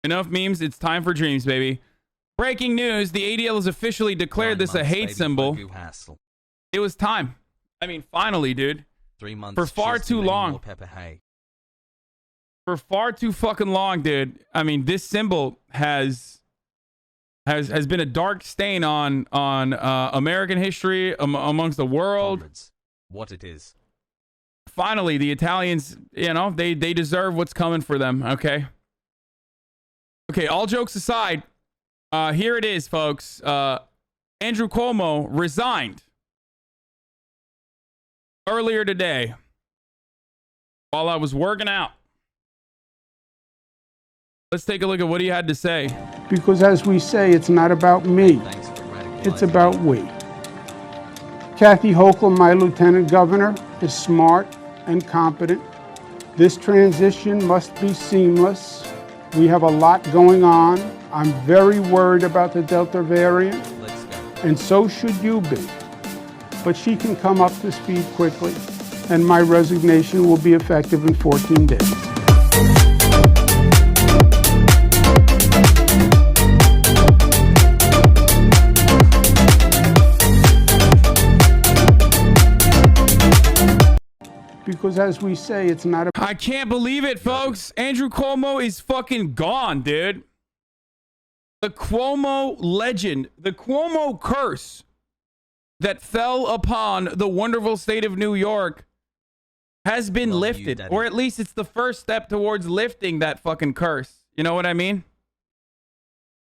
Enough memes. It's time for dreams, baby. Breaking news. The ADL has officially declared this a hate symbol. It was time. I mean, finally, dude. 3 months for far too long. For far too fucking long, dude. I mean, this symbol has been a dark stain on American history amongst the world. Comrades, what it is. Finally, the Italians, you know, they deserve what's coming for them. Okay. Okay. All jokes aside, here it is, folks. Andrew Cuomo resigned earlier today while I was working out. Let's take a look at what he had to say. Because as we say, it's not about me. It's about we. Kathy Hochul, my lieutenant governor, is smart and competent. This transition must be seamless. We have a lot going on. I'm very worried about the Delta variant, and so should you be. But she can come up to speed quickly, and my resignation will be effective in 14 days. Because as we say, it's not a... I can't believe it, folks. Andrew Cuomo is fucking gone, dude. The Cuomo legend, the Cuomo curse that fell upon the wonderful state of New York has been lifted. Or at least it's the first step towards lifting that fucking curse. You know what I mean?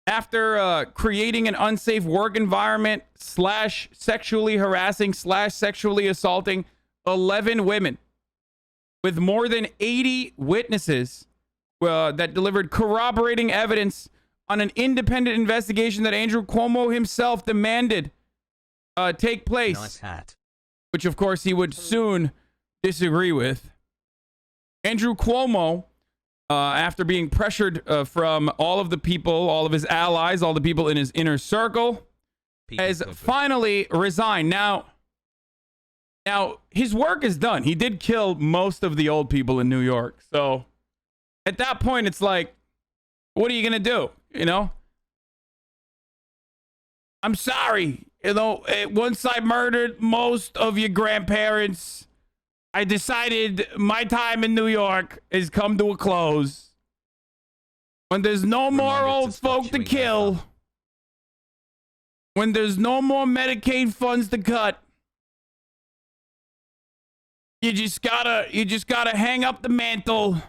After creating an unsafe work environment / sexually harassing / sexually assaulting 11 women with more than 80 witnesses that delivered corroborating evidence on an independent investigation that Andrew Cuomo himself demanded take place. Nice hat. Which, of course, he would soon disagree with. Andrew Cuomo, after being pressured from all of the people, all of his allies, all the people in his inner circle, has finally resigned. Now, his work is done. He did kill most of the old people in New York. So at that point, it's like, what are you going to do? You know? I'm sorry. You know, once I murdered most of your grandparents, I decided my time in New York has come to a close. When there's no more old folk to kill, when there's no more Medicaid funds to cut, you just gotta hang up the mantle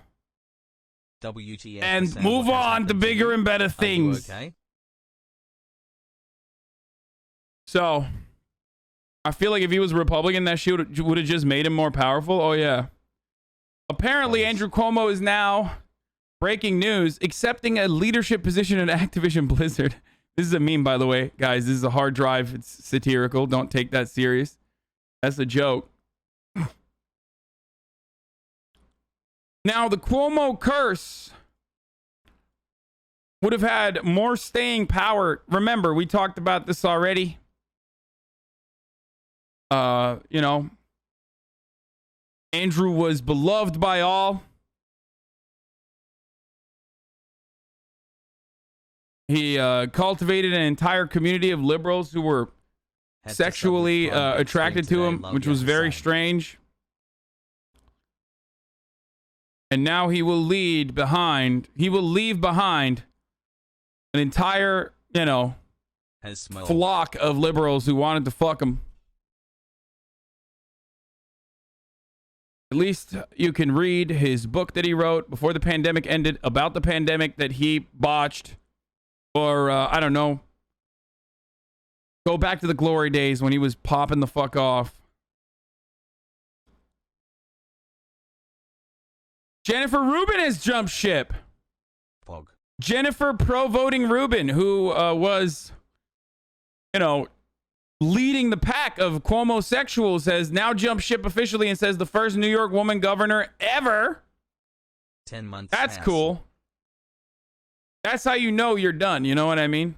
WTF and move on to bigger and better things. Okay? So, I feel like if he was a Republican, that shit would have just made him more powerful. Oh yeah. Apparently, Andrew Cuomo is now, breaking news, accepting a leadership position at Activision Blizzard. This is a meme, by the way, guys. This is a hard drive. It's satirical. Don't take that serious. That's a joke. Now, the Cuomo curse would have had more staying power. Remember, we talked about this already. You know, Andrew was beloved by all. He cultivated an entire community of liberals who were sexually attracted to him, which was very strange. And now he will leave behind an entire, you know, flock of liberals who wanted to fuck him. At least you can read his book that he wrote before the pandemic ended about the pandemic that he botched. Or, I don't know, go back to the glory days when he was popping the fuck off. Jennifer Rubin has jumped ship. Fog. Jennifer pro-voting Rubin, who was, you know, leading the pack of Cuomo-sexuals, has now jumped ship officially and says the first New York woman governor ever. 10 months. That's cool. That's how you know you're done. You know what I mean?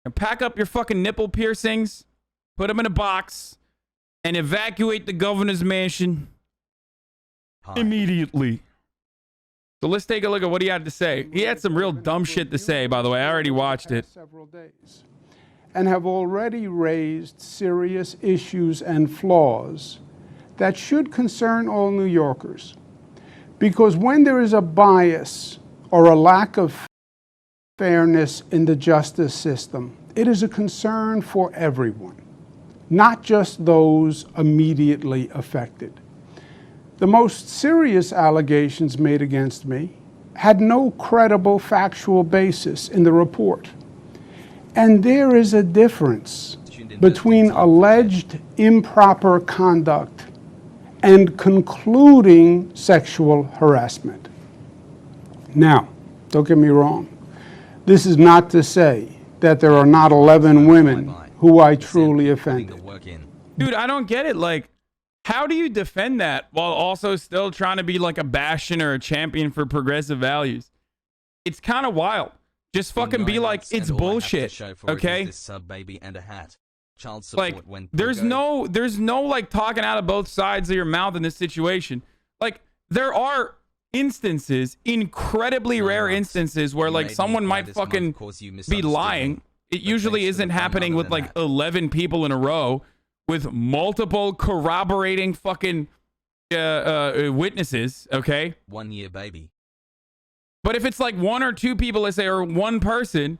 And pack up your fucking nipple piercings, put them in a box, and evacuate the governor's mansion immediately. So let's take a look at what he had to say. He had some real dumb shit to say, by the way. I already watched it. Several days, and have already raised serious issues and flaws that should concern all New Yorkers. Because when there is a bias or a lack of fairness in the justice system, it is a concern for everyone, not just those immediately affected. The most serious allegations made against me had no credible factual basis in the report. And there is a difference between alleged improper conduct and concluding sexual harassment. Now, don't get me wrong. This is not to say that there are not 11 women who I truly offended. Dude, I don't get it. Like, how do you defend that while also still trying to be like a bastion or a champion for progressive values? It's kind of wild. Just fucking be like, it's bullshit, okay? Like, there's no like talking out of both sides of your mouth in this situation. Like, there are instances, incredibly rare instances, where like someone might fucking be lying. It usually isn't happening with like 11 people in a row with multiple corroborating fucking witnesses, okay? 1 year, baby. But if it's like one or two people, let's say, or one person,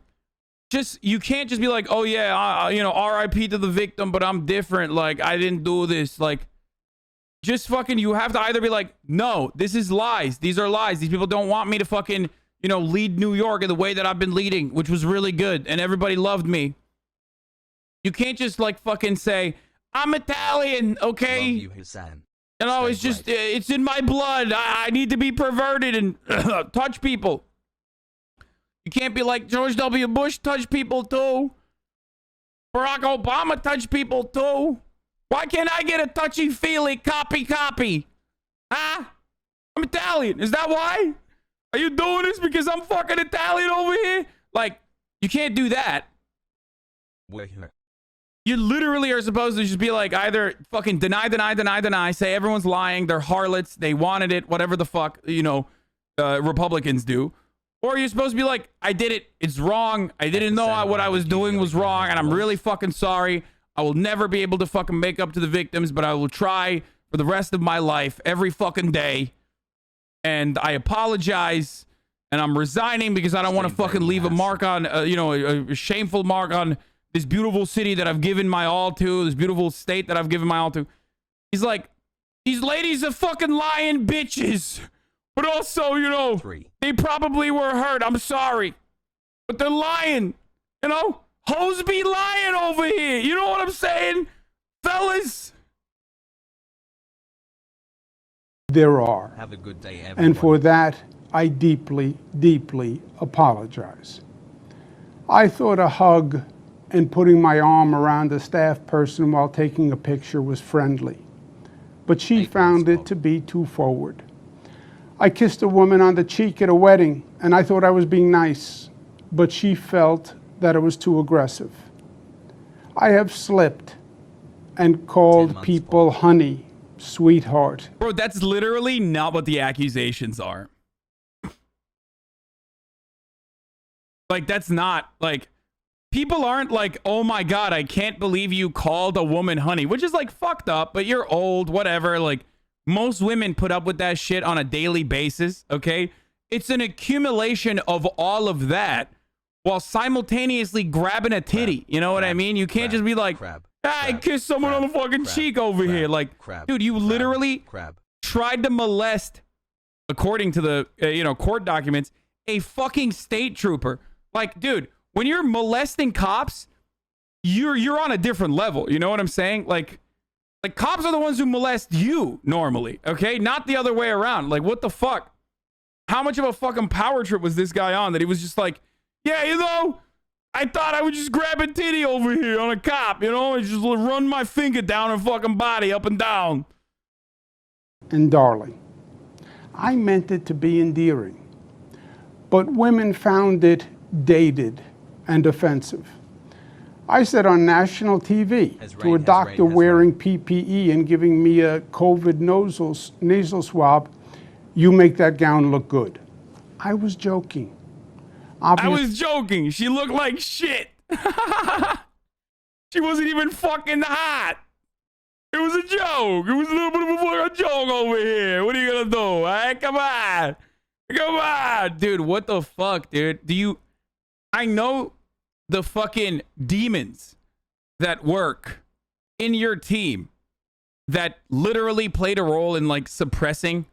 you can't just be like, oh yeah, you know, RIP to the victim, but I'm different. Like, I didn't do this. Like, just fucking, you have to either be like, no, this is lies. These are lies. These people don't want me to fucking, you know, lead New York in the way that I've been leading, which was really good. And everybody loved me. You can't just like fucking say, I'm Italian, okay? Love you, Hasan. You know, it's just, it's in my blood. I need to be perverted and touch people. You can't be like George W. Bush touched people too. Barack Obama touched people too. Why can't I get a touchy-feely copy? Huh? I'm Italian. Is that why? Are you doing this because I'm fucking Italian over here? Like, you can't do that. We're here. You literally are supposed to just be like, either fucking deny, say everyone's lying, they're harlots, they wanted it, whatever the fuck, you know, Republicans do. Or you're supposed to be like, I did it, it's wrong, I didn't know what I was doing was wrong, and I'm really fucking sorry. I will never be able to fucking make up to the victims, but I will try for the rest of my life, every fucking day. And I apologize, and I'm resigning because I don't want to fucking leave a mark on, you know, a shameful mark on this beautiful city that I've given my all to, this beautiful state that I've given my all to. He's like, these ladies are fucking lying bitches. But also, you know, they probably were hurt. I'm sorry. But they're lying. You know? Hoes be lying over here. You know what I'm saying? Fellas. There are. Have a good day, everyone. And for that, I deeply, deeply apologize. I thought a hug and putting my arm around a staff person while taking a picture was friendly. But she found it to be too forward. I kissed a woman on the cheek at a wedding, and I thought I was being nice, but she felt that it was too aggressive. I have slipped and called people honey, sweetheart. Bro, that's literally not what the accusations are. Like, that's not, like, people aren't like, oh my God, I can't believe you called a woman honey, which is like fucked up, but you're old, whatever. Like, most women put up with that shit on a daily basis, okay? It's an accumulation of all of that while simultaneously grabbing a titty. You know what I mean? You can't just be like, I kissed someone on the fucking cheek over here. Like, dude, you literally tried to molest, according to the, you know, court documents, a fucking state trooper. Like, dude, when you're molesting cops, you're on a different level. You know what I'm saying? Like cops are the ones who molest you normally, okay? Not the other way around. Like, what the fuck? How much of a fucking power trip was this guy on that he was just like, yeah, you know, I thought I would just grab a titty over here on a cop, you know, and just run my finger down her fucking body up and down. And darling, I meant it to be endearing, but women found it dated and offensive. I said on national TV to a doctor wearing PPE and giving me a COVID nasal swab, you make that gown look good. I was joking. I was joking. She looked like shit. She wasn't even fucking hot. It was a joke. It was a little bit of a fucking joke over here. What are you gonna do? All right, come on. Come on, dude. What the fuck, dude? I know the fucking demons that work in your team that literally played a role in like suppressing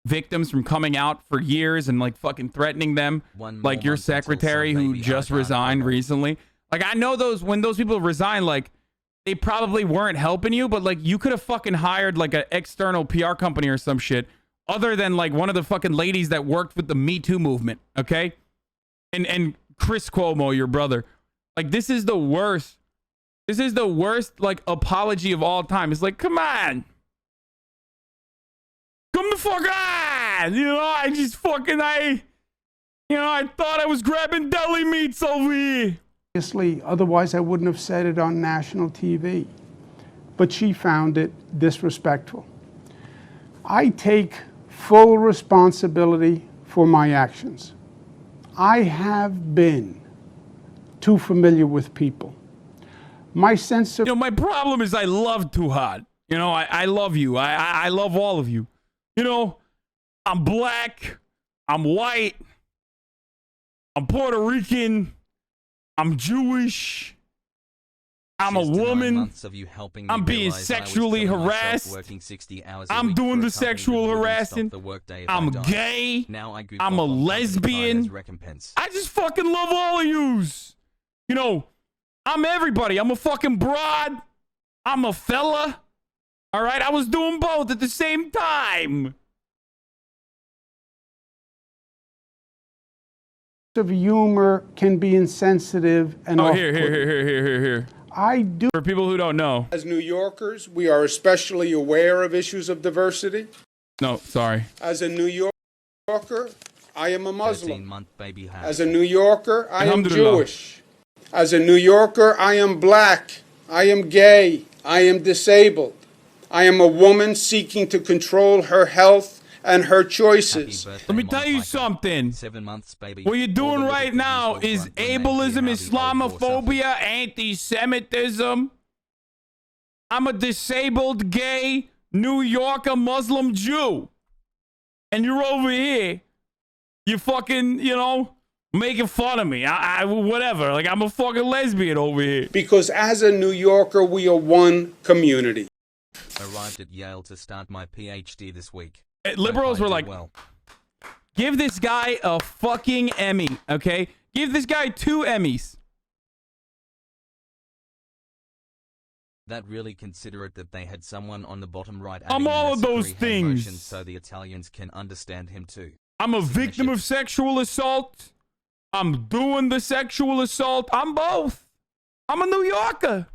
victims from coming out for years and like fucking threatening them, like your secretary who just resigned recently. Like, I know when those people resign, like, they probably weren't helping you, but like you could have fucking hired like an external PR company or some shit other than like one of the fucking ladies that worked with the Me Too movement, okay? And Chris Cuomo, your brother. Like, this is the worst. This is the worst like apology of all time. It's like, come on. Come the fuck on. You know, I thought I was grabbing deli meats over here. Otherwise, I wouldn't have said it on national TV. But she found it disrespectful. I take full responsibility for my actions. I have been too familiar with people. My sense of... my problem is I love Tuhad. I love you. I love all of you. I'm black. I'm white. I'm Puerto Rican. I'm Jewish. I'm a woman. I'm being sexually harassed. I'm doing the sexual harassing. I'm gay. I'm a lesbian. I just fucking love all of yous. I'm everybody. I'm a fucking broad. I'm a fella. All right? I was doing both at the same time. Of humor can be insensitive and here. I do. For people who don't know. As New Yorkers, we are especially aware of issues of diversity. No, sorry. As a New Yorker, I am a Muslim. As a New Yorker, I am Jewish. As a New Yorker, I am black. I am gay. I am disabled. I am a woman seeking to control her health and her choices. Let me tell you something. 7 months, baby. What you're doing right now is ableism, Islamophobia, anti-Semitism. I'm a disabled, gay, New Yorker, Muslim Jew. And you're over here. You fucking, making fun of me. Whatever. Like, I'm a fucking lesbian over here. Because as a New Yorker, we are one community. Arrived at Yale to start my PhD this week. Liberals were like, give this guy a fucking Emmy, okay? Give this guy 2 Emmys. That really considerate that they had someone on the bottom right. I'm all of those things. So the Italians can understand him too. I'm a victim of sexual assault. I'm doing the sexual assault. I'm both. I'm a New Yorker.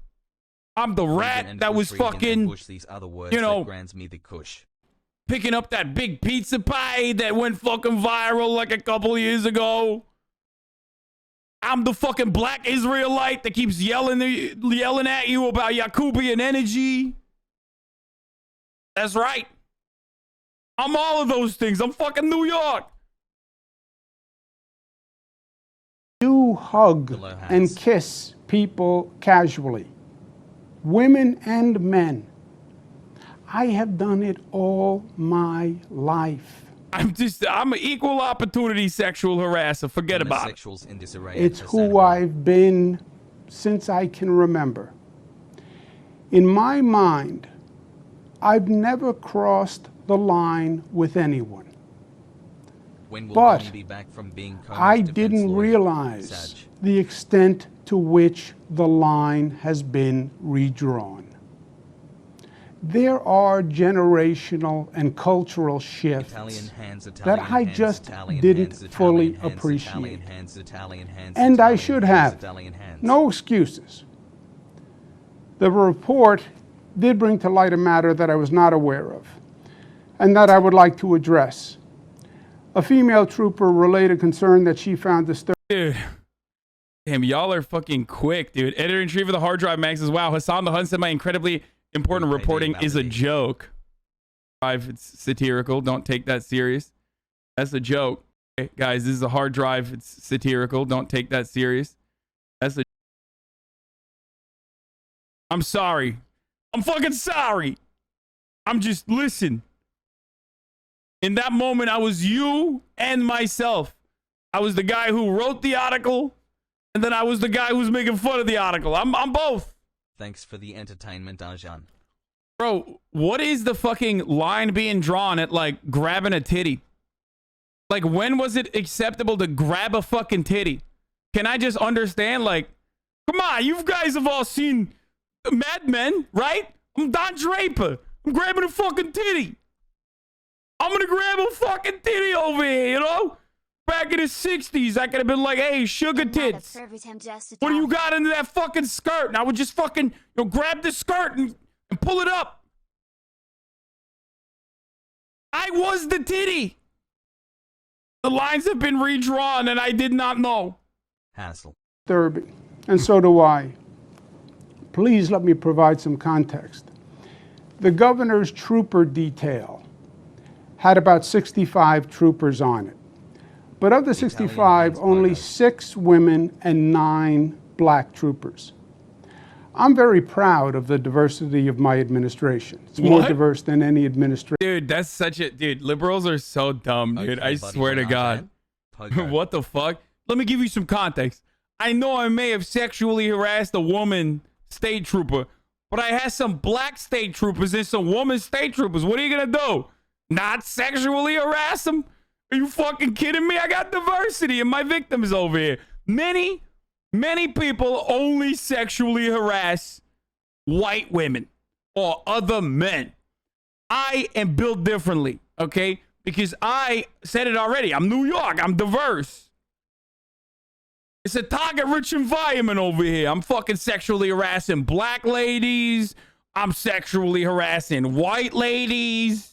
I'm the rat that was fucking, grants me the kush. Picking up that big pizza pie that went fucking viral like a couple years ago. I'm the fucking black Israelite that keeps yelling at you about Yakubian energy. That's right. I'm all of those things. I'm fucking New York. You hug and kiss people casually, women and men. I have done it all my life. I'm an equal opportunity sexual harasser. Forget about it. It's who I've been since I can remember. In my mind, I've never crossed the line with anyone. But I didn't realize the extent to which the line has been redrawn. There are generational and cultural shifts that I just didn't fully appreciate. And I should have. No excuses. The report did bring to light a matter that I was not aware of and that I would like to address. A female trooper relayed a concern that she found disturbing. Dude. Damn, y'all are fucking quick, dude. Editor-in-chief of the hard drive mag says, wow, Hasan the Hun said my incredibly important reporting is a joke. It's satirical. Don't take that serious. That's a joke. Guys, this is a hard drive. It's satirical. Don't take that serious. I'm sorry. I'm fucking sorry. I'm just, listen. In that moment, I was you and myself. I was the guy who wrote the article, and then I was the guy who was making fun of the article. I'm both. Thanks for the entertainment, Hasan. Bro, what is the fucking line being drawn at, like, grabbing a titty? Like, when was it acceptable to grab a fucking titty? Can I just understand? Like, come on, you guys have all seen Mad Men, right? I'm Don Draper. I'm grabbing a fucking titty. I'm gonna grab a fucking titty over here, you know? Back in the 60s, I could have been like, hey, sugar tits. What do you got into that fucking skirt? And I would just fucking, grab the skirt and pull it up. I was the titty. The lines have been redrawn and I did not know. Hassle. Disturbing, and so do I. Please let me provide some context. The governor's trooper detail had about 65 troopers on it. But of the 65, only 6 women and 9 black troopers. I'm very proud of the diversity of my administration. It's more diverse than any administration. Dude, that's such a... Dude, liberals are so dumb, dude. I swear to God. What the fuck? Let me give you some context. I know I may have sexually harassed a woman state trooper, but I had some black state troopers and some woman state troopers. What are you gonna do? Not sexually harass them? Are you fucking kidding me? I got diversity and my victims over here. Many people only sexually harass white women or other men. I am built differently, okay? Because I said it already. I'm New York. I'm diverse. It's a target-rich environment over here. I'm fucking sexually harassing black ladies. I'm sexually harassing white ladies.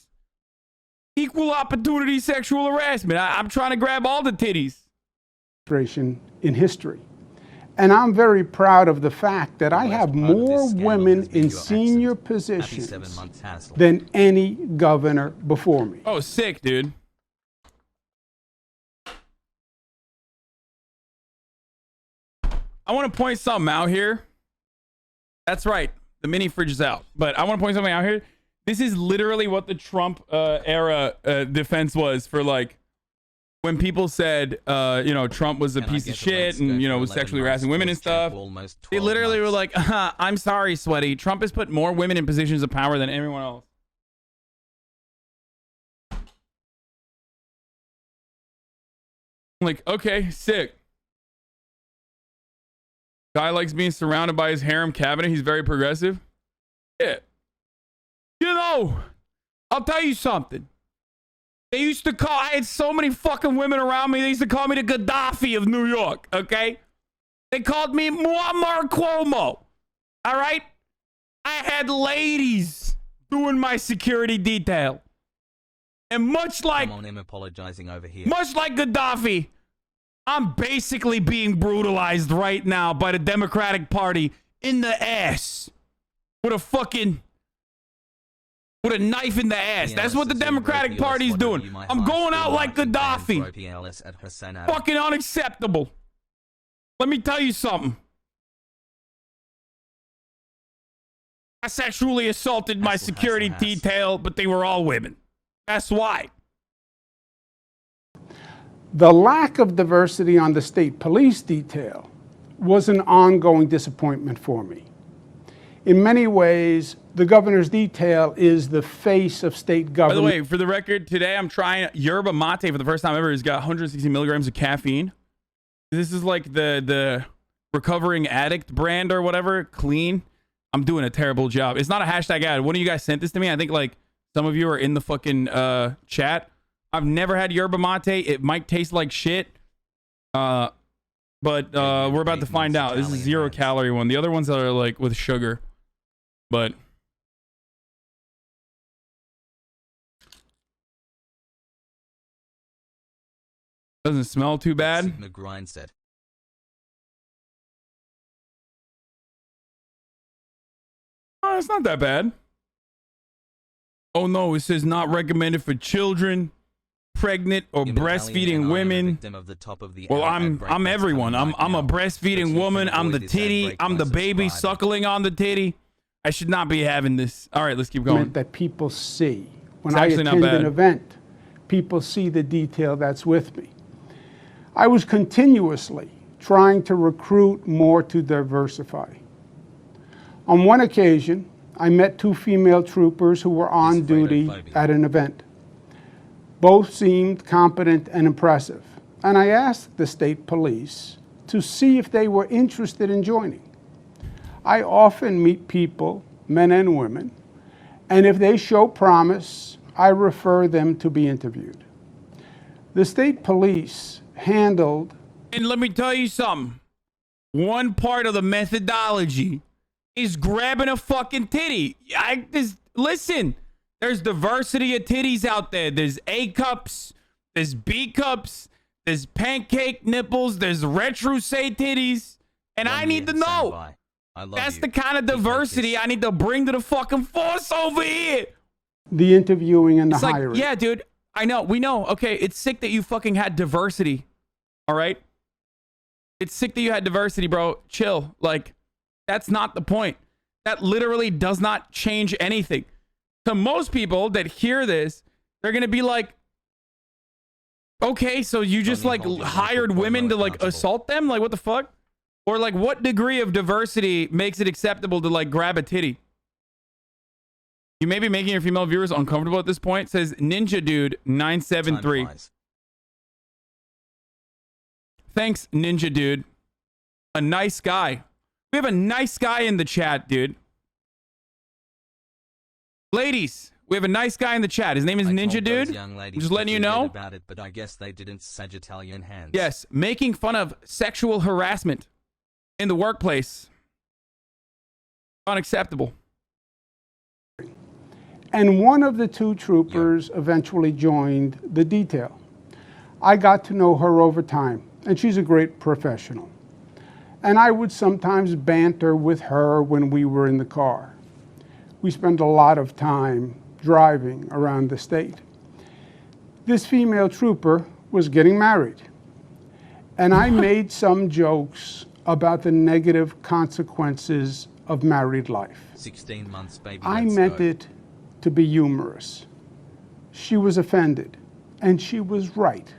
Equal opportunity sexual harassment. I'm trying to grab all the titties. In history. And I'm very proud of the fact that I have more women in senior positions than any governor before me. Oh, sick, dude. I want to point something out here. That's right. The mini fridge is out. But I want to point something out here. This is literally what the Trump era defense was for, like, when people said, Trump was a piece of shit and, was sexually harassing women and stuff. They literally were like, I'm sorry, sweaty. Trump has put more women in positions of power than everyone else. I'm like, okay, sick. Guy likes being surrounded by his harem cabinet. He's very progressive. Yeah. I'll tell you something. They used to call, I had so many fucking women around me. They used to call me the Gaddafi of New York, okay? They called me Muammar Cuomo, all right? I had ladies doing my security detail. And much like, come on, I'm apologizing over here. Much like Gaddafi, I'm basically being brutalized right now by the Democratic Party in the ass with a knife in the ass. That's what the Democratic Party's doing. I'm going out like Gaddafi. Fucking unacceptable. Let me tell you something. I sexually assaulted my security detail, but they were all women. That's why. The lack of diversity on the state police detail was an ongoing disappointment for me. In many ways, the governor's detail is the face of state government. By the way, for the record, today I'm trying yerba mate for the first time ever. It's got 160 milligrams of caffeine. This is like the recovering addict brand or whatever, clean. I'm doing a terrible job. It's not a hashtag ad. One of you guys sent this to me. I think like some of you are in the fucking chat. I've never had yerba mate. It might taste like shit. But we're about to find out. This is 0 calorie one. The other ones are like with sugar. But doesn't smell too bad. Said. Oh, it's not that bad. Oh no, it says not recommended for children. pregnant or breastfeeding women. Well, I'm everyone. I'm a breastfeeding woman. I'm the titty. I'm the baby suckling on the titty. I should not be having this. All right, let's keep going. That people see. When It's I actually not attend bad. an event, people see the detail that's with me. I was continuously trying to recruit more to diversify. On one occasion, I met two female troopers who were on duty at an event. Both seemed competent and impressive, and I asked the state police to see if they were interested in joining. I often meet people, men and women, and if they show promise, I refer them to be interviewed. The state police handled... And let me tell you something. One part of the methodology is grabbing a fucking titty. Listen, there's diversity of titties out there. There's A cups, there's B cups, there's pancake nipples, there's retroussé titties, and I need to know. That's the kind of diversity I need to bring to the fucking force over here. The interviewing and the It's like, hiring. yeah, dude, I know, we know. Okay, it's sick that you fucking had diversity. All right? It's sick that you had diversity, bro. Chill. Like, that's not the point. That literally does not change anything. To most people that hear this, they're going to be like, okay, so you just like hired women to like assault them? Like, what the fuck? Or like, what degree of diversity makes it acceptable to like grab a titty? You may be making your female viewers uncomfortable at this point. It says Ninja Dude 973. Thanks, Ninja Dude. A nice guy. We have a nice guy in the chat, dude. Ladies, we have a nice guy in the chat. His name is Ninja Dude. I'm just letting you know. About it, but I guess they didn't Sagittarian hands. Yes, making fun of sexual harassment in the workplace. Unacceptable. And one of the two troopers eventually joined the detail. I got to know her over time, and she's a great professional. And I would sometimes banter with her when we were in the car. We spent a lot of time driving around the state. This female trooper was getting married, and I made some jokes about the negative consequences of married life. 16 months, baby. I meant it to be humorous. She was offended, and she was right.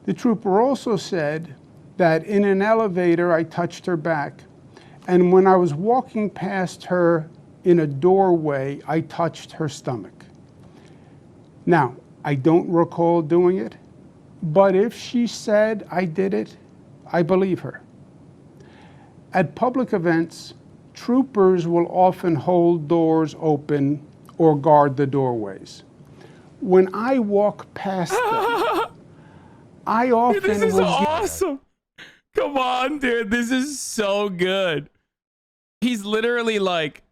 The trooper also said that in an elevator I touched her back, and when I was walking past her in a doorway, I touched her stomach. Now, I don't recall doing it, but if she said I did it, I believe her. At public events, troopers will often hold doors open or guard the doorways. When I walk past them, I often This is will awesome. Come on, dude. This is so good. He's literally like,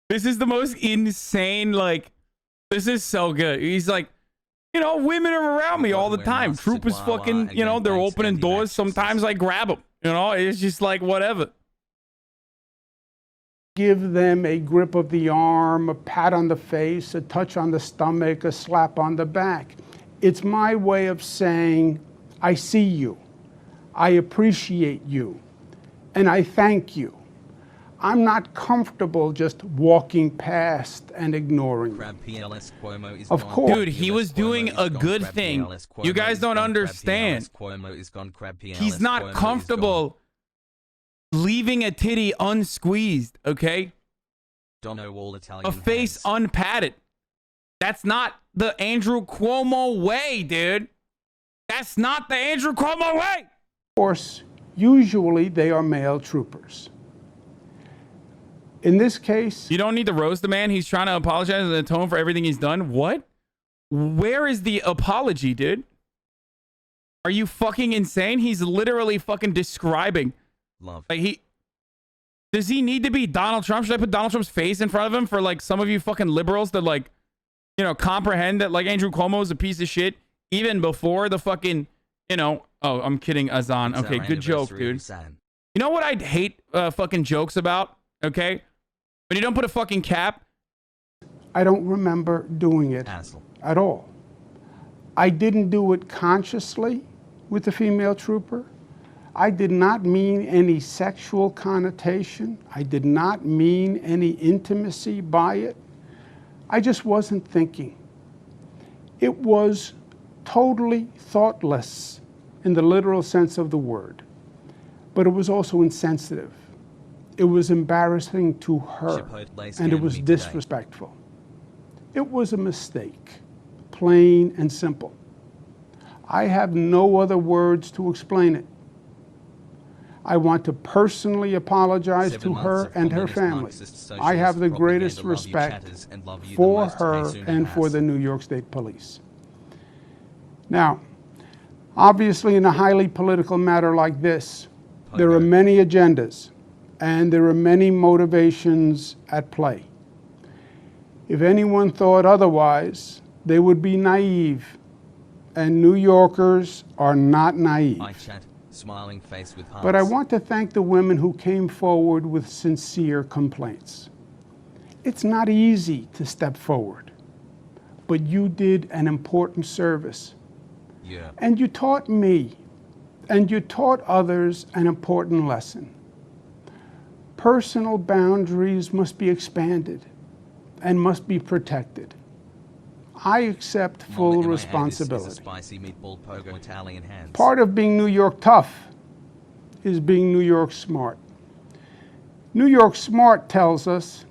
this is the most insane, like, this is so good. He's like, you know, women are around me all the time. Troopers fucking, you know, they're opening doors. Sometimes I grab them. You know, it's just like, whatever. give them a grip of the arm, a pat on the face, a touch on the stomach, a slap on the back. It's my way of saying, I see you, I appreciate you, and I thank you. I'm not comfortable just walking past and ignoring you. Of course. Dude, he was doing a good thing. You guys don't understand. He's not comfortable leaving a titty unsqueezed, okay? A face unpatted. That's not the Andrew Cuomo way, dude. That's not the Andrew Cuomo way. Of course, usually they are male troopers. In this case... You don't need to roast the man. He's trying to apologize and atone for everything he's done. What? Where is the apology, dude? Are you fucking insane? He's literally fucking describing. Like does he need to be Donald Trump? Should I put Donald Trump's face in front of him for like some of you fucking liberals that like, you know, comprehend that like Andrew Cuomo is a piece of shit even before the fucking, you know, oh, I'm kidding, Hasan. Okay, good joke, dude. You know what I'd hate fucking jokes about? Okay? When you don't put a fucking cap. I don't remember doing it at all. I didn't do it consciously with the female trooper. I did not mean any sexual connotation. I did not mean any intimacy by it. I just wasn't thinking. It was totally thoughtless in the literal sense of the word, but it was also insensitive. It was embarrassing to her, and it was disrespectful. It was a mistake, plain and simple. I have no other words to explain it. I want to personally apologize to her and her family. I have the greatest respect for her and for the New York State Police. Now, obviously in a highly political matter like this, there are many agendas and there are many motivations at play. If anyone thought otherwise, they would be naive, and New Yorkers are not naive. Smiling face with hearts. But I want to thank the women who came forward with sincere complaints. It's not easy to step forward, but you did an important service. Yeah. And you taught me, and you taught others an important lesson. Personal boundaries must be expanded and must be protected. I accept full responsibility. Part of being New York tough is being New York smart. New York smart tells us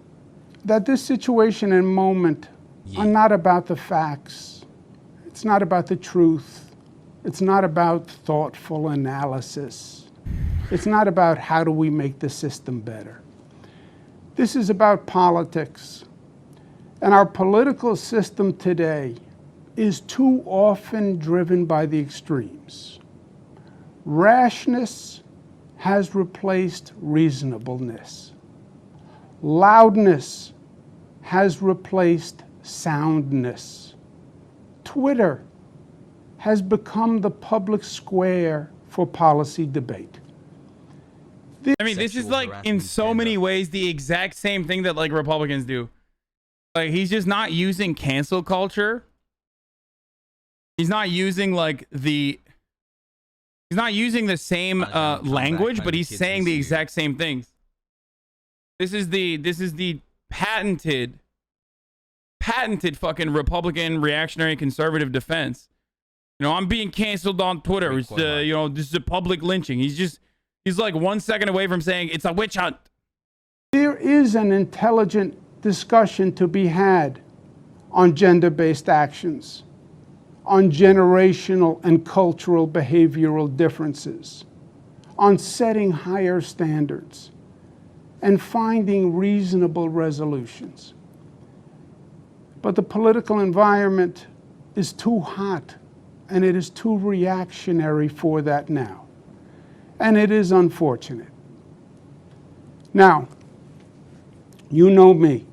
that this situation and moment are not about the facts. It's not about the truth. It's not about thoughtful analysis. It's not about how do we make the system better. This is about politics. And our political system today is too often driven by the extremes. Rashness has replaced reasonableness. Loudness has replaced soundness. Twitter has become the public square for policy debate. I mean, this is like in so many ways the exact same thing that like Republicans do. Like, he's just not using cancel culture. He's not using like he's not using the same language, but he's saying the exact same things. This is the patented fucking Republican reactionary conservative defense. You know, I'm being canceled on Twitter. It's, you know, this is a public lynching. He's like 1 second away from saying it's a witch hunt. There is an intelligent discussion to be had on gender-based actions, on generational and cultural behavioral differences, on setting higher standards, and finding reasonable resolutions. But the political environment is too hot, and it is too reactionary for that now. And it is unfortunate. Now, you know me.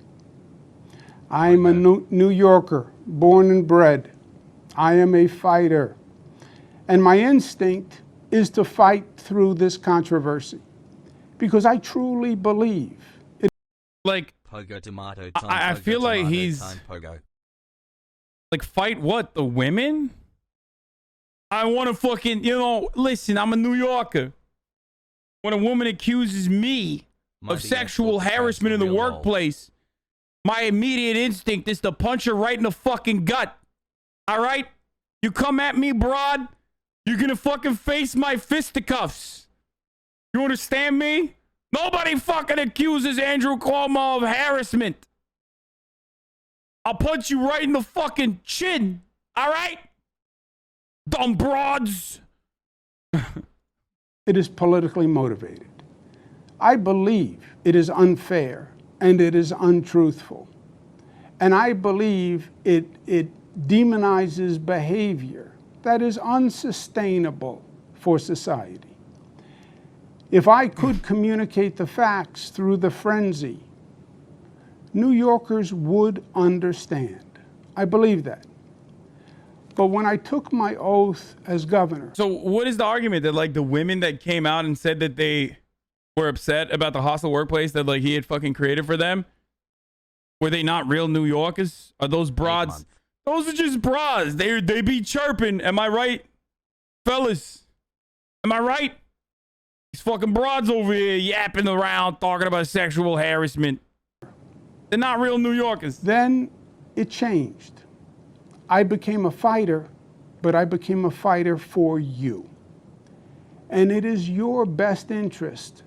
I'm a New Yorker, born and bred. I am a fighter. And my instinct is to fight through this controversy because I truly believe it. Like, Pogo tomato time, I feel like tomato he's time, Pogo. like, fight what? The women? I want to fucking, you know, listen, I'm a New Yorker. When a woman accuses me of sexual harassment in the workplace, my immediate instinct is to punch her right in the fucking gut. All right? You come at me, broad, you're gonna fucking face my fisticuffs. You understand me? Nobody fucking accuses Andrew Cuomo of harassment. I'll punch you right in the fucking chin. All right? Dumb broads. It is politically motivated. I believe it is unfair and it is untruthful. And I believe it demonizes behavior that is unsustainable for society. If I could communicate the facts through the frenzy, New Yorkers would understand. I believe that. But when I took my oath as governor. So what is the argument that like the women that came out and said that they were upset about the hostile workplace that like he had fucking created for them, were they not real New Yorkers? Are those broads Those are just bras. They be chirping. Am I right, fellas? Am I right? These fucking broads over here yapping around talking about sexual harassment. They're not real New Yorkers. Then it changed. I became a fighter, but I became a fighter for you. And it is your best interest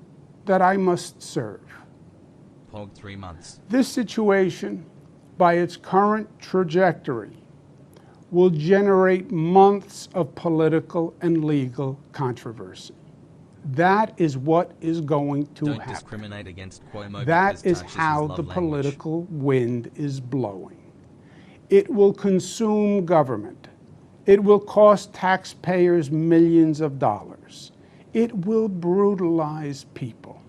that I must serve. Pog 3 months. This situation, by its current trajectory, will generate months of political and legal controversy. That is what is going to Don't happen. discriminate against Cuomo. That because is touch how his the love language. political wind is blowing. It will consume government. It will cost taxpayers millions of dollars. It will brutalize people.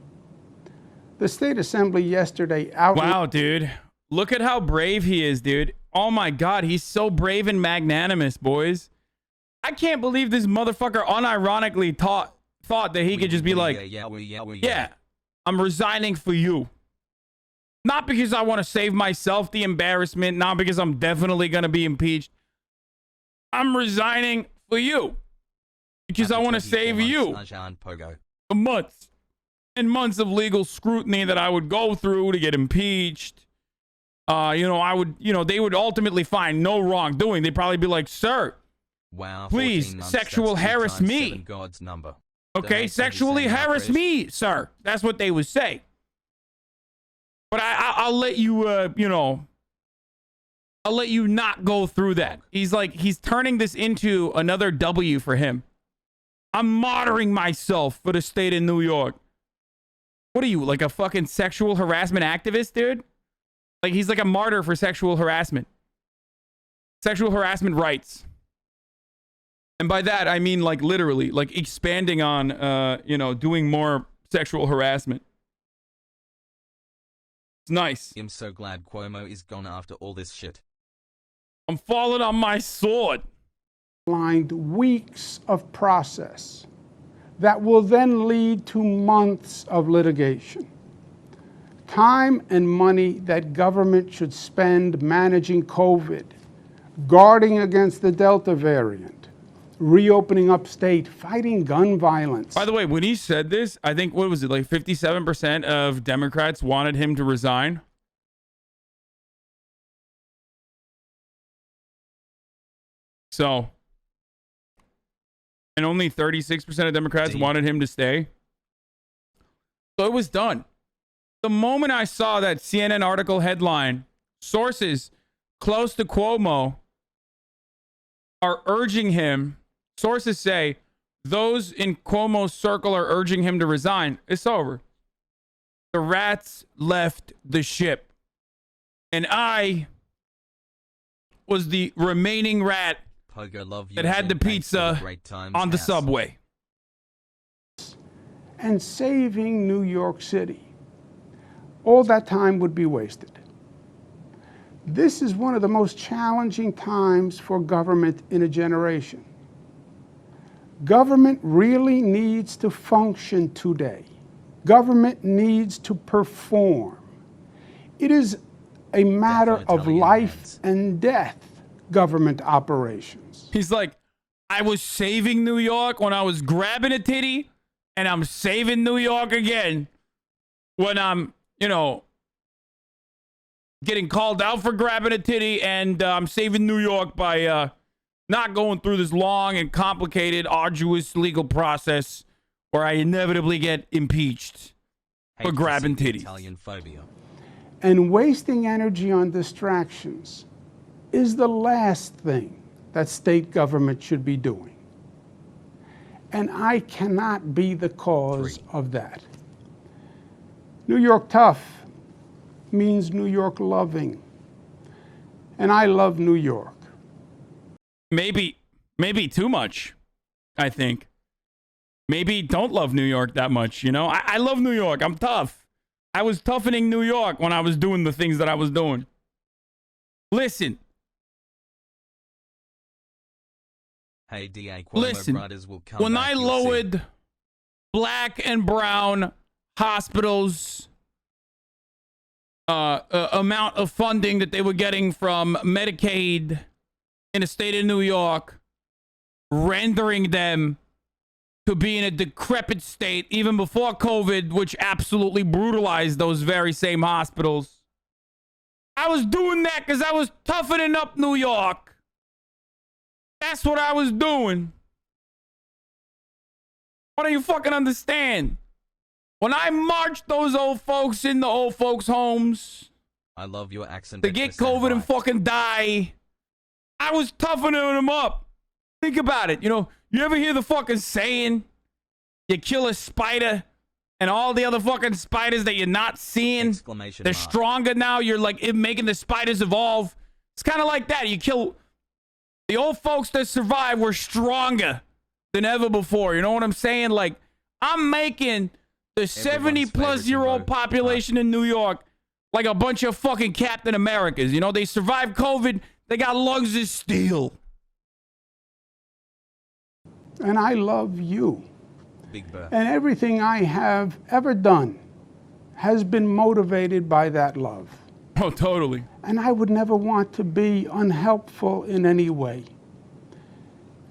The State Assembly yesterday Wow, dude. Look at how brave he is, dude. Oh my God, he's so brave and magnanimous, boys. I can't believe this motherfucker unironically thought that he could just be like, yeah, I'm resigning for you. Not because I want to save myself the embarrassment, not because I'm definitely going to be impeached. I'm resigning for you because I want to save you. The months and months of legal scrutiny that I would go through to get impeached. They would ultimately find no wrongdoing. They'd probably be like, sir, wow, please sexual harass me. God's number. Okay, sexually harass me, sir. That's what they would say. But I'll let you, I'll let you not go through that. He's turning this into another W for him. I'm martyring myself for the state of New York. What are you, like a fucking sexual harassment activist, dude? Like he's like a martyr for sexual harassment. Sexual harassment rights. And by that, I mean like literally, like expanding on, doing more sexual harassment. It's nice. I'm so glad Cuomo is gone after all this shit. I'm falling on my sword. Lined weeks of process that will then lead to months of litigation. Time and money that government should spend managing COVID, guarding against the Delta variant, reopening upstate, fighting gun violence. By the way, when he said this, I think, what was it, like 57% of Democrats wanted him to resign? So, and only 36% of Democrats wanted him to stay. So it was done. The moment I saw that CNN article headline, sources close to Cuomo are urging him, sources say, those in Cuomo's circle are urging him to resign, it's over. The rats left the ship. And I was the remaining rat that had the pizza on the subway. And saving New York City. All that time would be wasted. This is one of the most challenging times for government in a generation. Government really needs to function today. Government needs to perform. It is a matter of life and death, government operations. He's like, I was saving New York when I was grabbing a titty, and I'm saving New York again when I'm, getting called out for grabbing a titty, and I'm saving New York by not going through this long and complicated, arduous legal process where I inevitably get impeached for grabbing titties. Italian phobia. And wasting energy on distractions is the last thing that state government should be doing. And I cannot be the cause of that. New York tough means New York loving. And I love New York. Maybe too much, I think. Maybe don't love New York that much, I love New York. I'm tough. I was toughening New York when I was doing the things that I was doing. Listen. Hey, DA, Cuomo Listen, brothers will come when back, I you'll lowered see. black and brown hospitals' amount of funding that they were getting from Medicaid in the state of New York, rendering them to be in a decrepit state even before COVID, which absolutely brutalized those very same hospitals. I was doing that because I was toughening up New York. That's what I was doing. Why don't you fucking understand? When I marched those old folks in the old folks' homes, I love your accent. to get COVID and fucking die, I was toughening them up. Think about it. You know, you ever hear the fucking saying, you kill a spider and all the other fucking spiders that you're not seeing, they're stronger now. You're like making the spiders evolve. It's kind of like that. You kill the old folks that survive were stronger than ever before. You know what I'm saying? Like, I'm making the 70-plus-year-old population in New York like a bunch of fucking Captain Americas. You know, they survived COVID. They got lungs of steel. And I love you. Big Bird. And everything I have ever done has been motivated by that love. Oh, totally. And I would never want to be unhelpful in any way.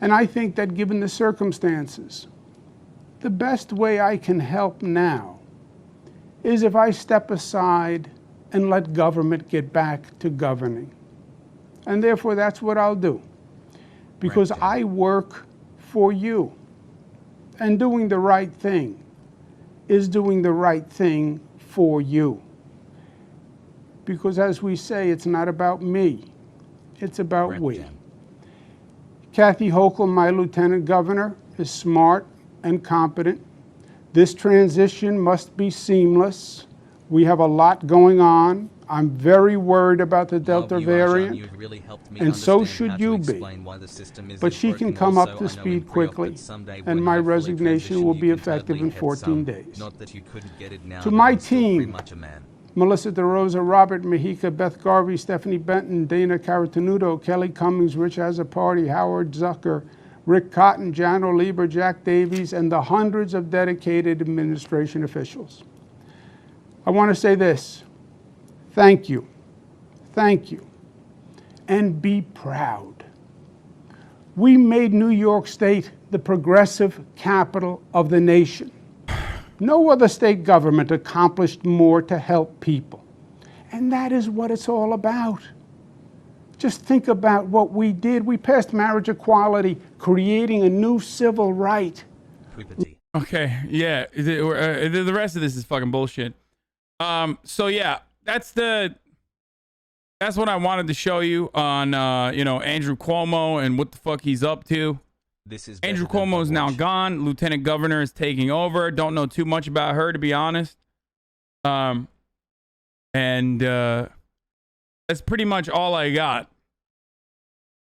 And I think that given the circumstances, the best way I can help now is if I step aside and let government get back to governing. And therefore, that's what I'll do. Because I work for you. And doing the right thing is doing the right thing for you. Because as we say, it's not about me. It's about we. Kathy Hochul, my lieutenant governor, is smart and competent. This transition must be seamless. We have a lot going on. I'm very worried about the Delta variant, and so should you be. But she can come up to speed quickly, and my resignation will be effective in 14 days. To my team, Melissa DeRosa, Robert Mejica, Beth Garvey, Stephanie Benton, Dana Caratanudo, Kelly Cummings, Rich Azzapardi, Howard Zucker, Rick Cotton, Jano Lieber, Jack Davies, and the hundreds of dedicated administration officials. I want to say this. Thank you. Thank you. And be proud. We made New York State the progressive capital of the nation. No other state government accomplished more to help people. And that is what it's all about. Just think about what we did. We passed marriage equality, creating a new civil right. Okay, yeah. The rest of this is fucking bullshit. So yeah, that's what I wanted to show you on Andrew Cuomo and what the fuck he's up to. Andrew Cuomo is now gone. Lieutenant Governor is taking over. Don't know too much about her, to be honest. And that's pretty much all I got.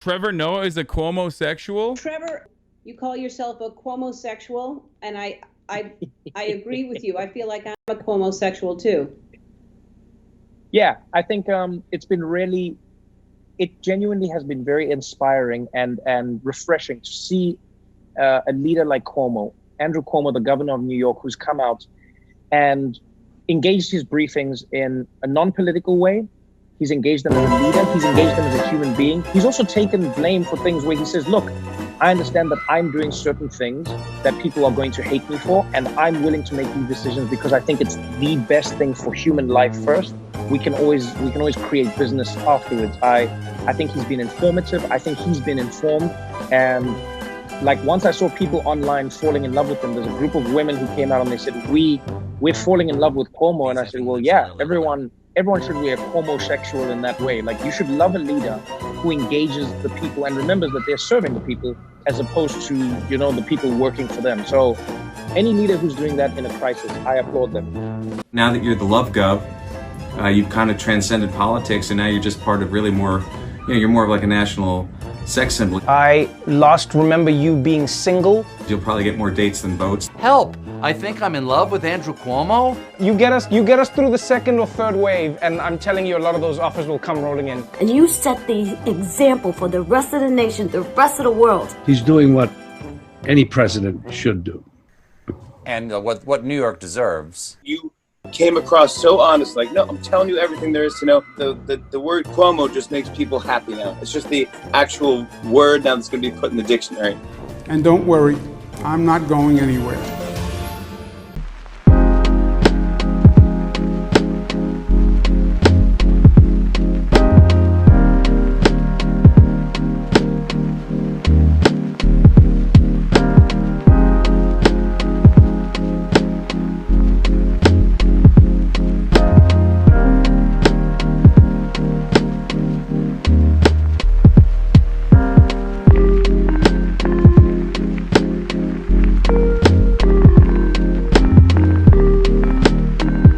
Trevor Noah is a Cuomo-sexual. Trevor, you call yourself a Cuomo-sexual, and I agree with you. I feel like I'm a Cuomo-sexual too. Yeah, I think it genuinely has been very inspiring and refreshing to see a leader like Cuomo, Andrew Cuomo, the governor of New York, who's come out and engaged his briefings in a non-political way. He's engaged them as a leader. He's engaged them as a human being. He's also taken blame for things where he says, look, I understand that I'm doing certain things that people are going to hate me for, and I'm willing to make these decisions because I think it's the best thing for human life first. We can always create business afterwards. I think he's been informative. I think he's been informed. And like once I saw people online falling in love with him, there's a group of women who came out and they said, we're falling in love with Cuomo. And I said, well, yeah, everyone should be a Cuomo-sexual in that way. Like you should love a leader who engages the people and remembers that they're serving the people as opposed to, the people working for them. So any leader who's doing that in a crisis, I applaud them. Now that you're the Love Gov, you've kind of transcended politics and now you're just part of really more, you're more of like a national sex symbol. I remember you being single. You'll probably get more dates than votes. Help! I think I'm in love with Andrew Cuomo. You get us through the second or third wave, and I'm telling you, a lot of those offers will come rolling in. And you set the example for the rest of the nation, the rest of the world. He's doing what any president should do. And what New York deserves. You came across so honest, like, no, I'm telling you everything there is to know. The word Cuomo just makes people happy now. It's just the actual word now that's going to be put in the dictionary. And don't worry, I'm not going anywhere.